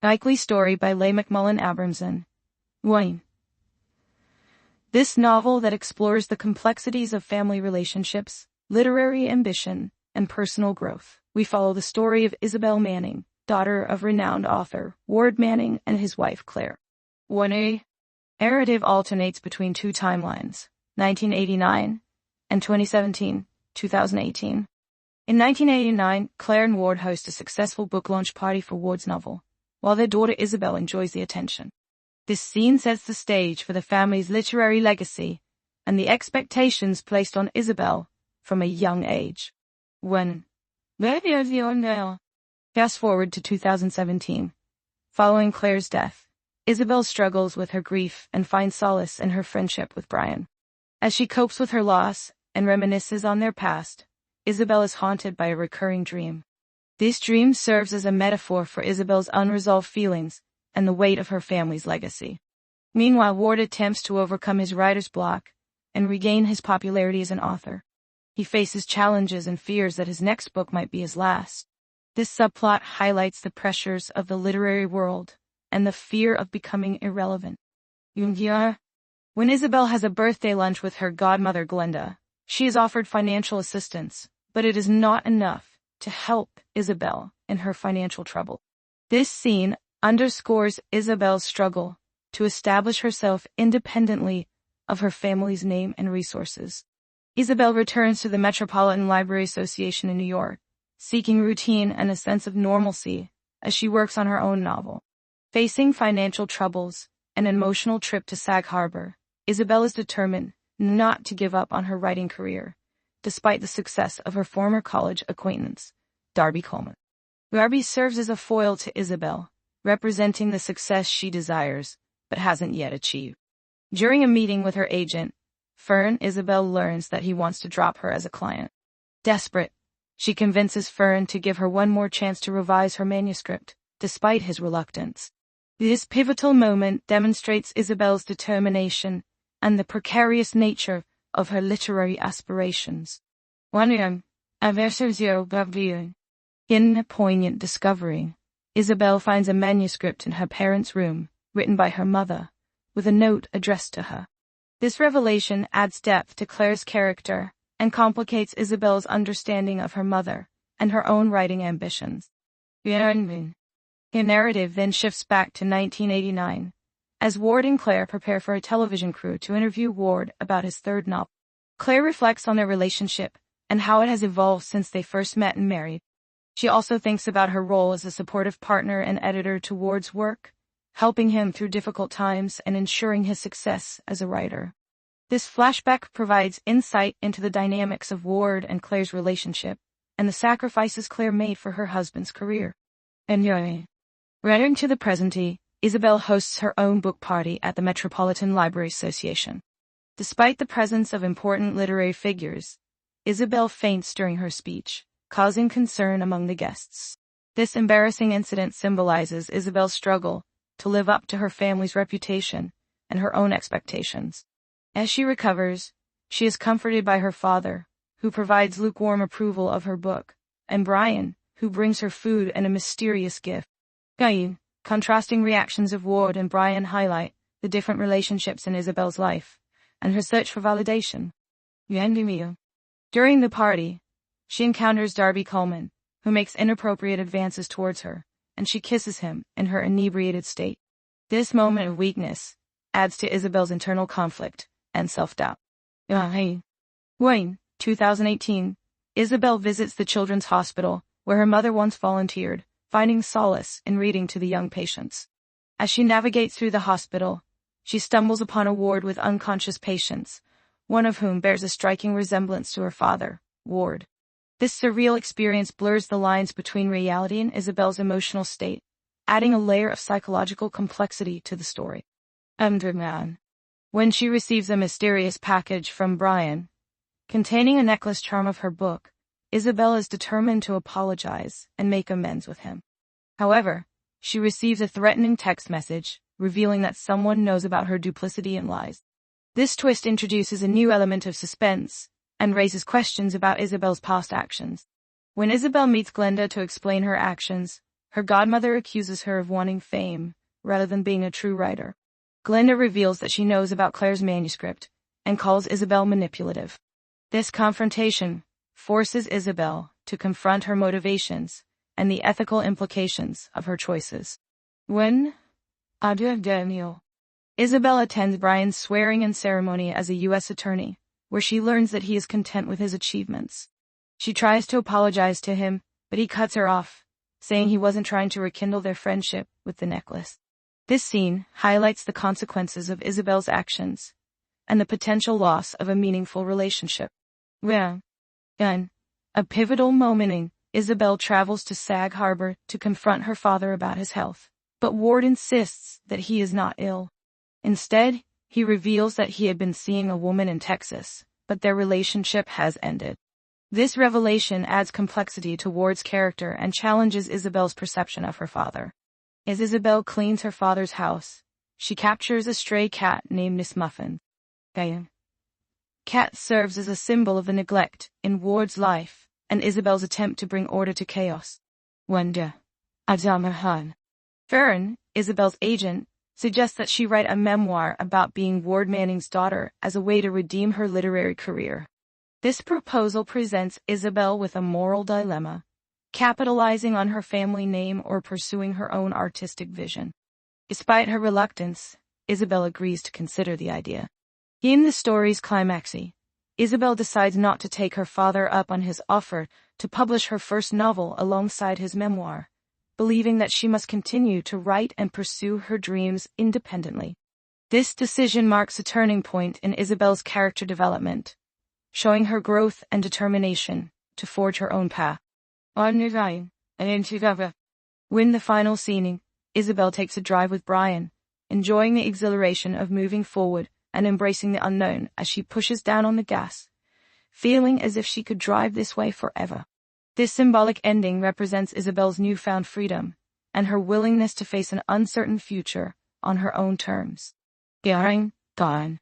Likely story by Leigh McMullan Abramson. 1. This novel that explores the complexities of family relationships, literary ambition, and personal growth. We follow the story of Isabelle Manning, daughter of renowned author Ward Manning and his wife Claire. 1a. Narrative alternates between two timelines, 1989 and 2017-2018. In 1989, Claire and Ward host a successful book launch party for Ward's novel, while their daughter Isabelle enjoys the attention. This scene sets the stage for the family's literary legacy and the expectations placed on Isabelle from a young age. 1. Fast forward to 2017. Following Claire's death, Isabelle struggles with her grief and finds solace in her friendship with Brian. As she copes with her loss and reminisces on their past, Isabelle is haunted by a recurring dream. This dream serves as a metaphor for Isabelle's unresolved feelings and the weight of her family's legacy. Meanwhile, Ward attempts to overcome his writer's block and regain his popularity as an author. He faces challenges and fears that his next book might be his last. This subplot highlights the pressures of the literary world and the fear of becoming irrelevant. When Isabelle has a birthday lunch with her godmother Glenda, she is offered financial assistance, but it is not enough to help Isabelle in her financial trouble. This scene underscores Isabelle's struggle to establish herself independently of her family's name and resources. Isabelle returns to the Metropolitan Library Association in New York, seeking routine and a sense of normalcy as she works on her own novel. Facing financial troubles and an emotional trip to Sag Harbor, Isabelle is determined not to give up on her writing career, despite the success of her former college acquaintance, Darby Cullman. Darby serves as a foil to Isabelle, representing the success she desires, but hasn't yet achieved. During a meeting with her agent, Fern, Isabelle learns that he wants to drop her as a client. Desperate, she convinces Fern to give her one more chance to revise her manuscript, despite his reluctance. This pivotal moment demonstrates Isabelle's determination and the precarious nature of her literary aspirations. In a poignant discovery, Isabelle finds a manuscript in her parents' room, written by her mother, with a note addressed to her. This revelation adds depth to Claire's character and complicates Isabelle's understanding of her mother and her own writing ambitions. The narrative then shifts back to 1989, as Ward and Claire prepare for a television crew to interview Ward about his third novel. Claire reflects on their relationship and how it has evolved since they first met and married. She also thinks about her role as a supportive partner and editor to Ward's work, helping him through difficult times and ensuring his success as a writer. This flashback provides insight into the dynamics of Ward and Claire's relationship and the sacrifices Claire made for her husband's career. Returning to the present day, Isabelle hosts her own book party at the Metropolitan Library Association. Despite the presence of important literary figures, Isabelle faints during her speech, causing concern among the guests. This embarrassing incident symbolizes Isabelle's struggle to live up to her family's reputation and her own expectations. As she recovers, she is comforted by her father, who provides lukewarm approval of her book, and Brian, who brings her food and a mysterious gift. Contrasting reactions of Ward and Brian highlight the different relationships in Isabelle's life and her search for validation. During the party, she encounters Darby Cullman, who makes inappropriate advances towards her, and she kisses him in her inebriated state. This moment of weakness adds to Isabelle's internal conflict and self-doubt. 2018, Isabelle visits the Children's Hospital, where her mother once volunteered, finding solace in reading to the young patients. As she navigates through the hospital, she stumbles upon a ward with unconscious patients, one of whom bears a striking resemblance to her father, Ward. This surreal experience blurs the lines between reality and Isabelle's emotional state, adding a layer of psychological complexity to the story. When she receives a mysterious package from Brian, containing a necklace charm of her book, Isabelle is determined to apologize and make amends with him. However, she receives a threatening text message, revealing that someone knows about her duplicity and lies. This twist introduces a new element of suspense and raises questions about Isabelle's past actions. When Isabelle meets Glenda to explain her actions, Her godmother accuses her of wanting fame, rather than being a true writer. Glenda reveals that she knows about Claire's manuscript, and calls Isabelle manipulative. This confrontation forces Isabelle to confront her motivations and the ethical implications of her choices. When Daniel, Isabelle attends Brian's swearing-in ceremony as a U.S. attorney, where she learns that he is content with his achievements. She tries to apologize to him, but he cuts her off, saying he wasn't trying to rekindle their friendship with the necklace. This scene highlights the consequences of Isabelle's actions and the potential loss of a meaningful relationship. When a pivotal moment in Isabelle travels to Sag Harbor to confront her father about his health, but Ward insists that he is not ill. Instead, he reveals that he had been seeing a woman in Texas, but their relationship has ended. This revelation adds complexity to Ward's character and challenges Isabelle's perception of her father. As Isabelle cleans her father's house, she captures a stray cat named Miss Muffin. Cat serves as a symbol of the neglect in Ward's life and Isabelle's attempt to bring order to chaos. Wanda, Adamahan. Fern, Isabelle's agent, suggests that she write a memoir about being Ward Manning's daughter as a way to redeem her literary career. This proposal presents Isabelle with a moral dilemma, capitalizing on her family name or pursuing her own artistic vision. Despite her reluctance, Isabelle agrees to consider the idea. In the story's climax, Isabelle decides not to take her father up on his offer to publish her first novel alongside his memoir, believing that she must continue to write and pursue her dreams independently. This decision marks a turning point in Isabelle's character development, showing her growth and determination to forge her own path. When the final scene, Isabelle takes a drive with Brian, enjoying the exhilaration of moving forward and embracing the unknown as she pushes down on the gas, feeling as if she could drive this way forever. This symbolic ending represents Isabelle's newfound freedom and her willingness to face an uncertain future on her own terms. Gone.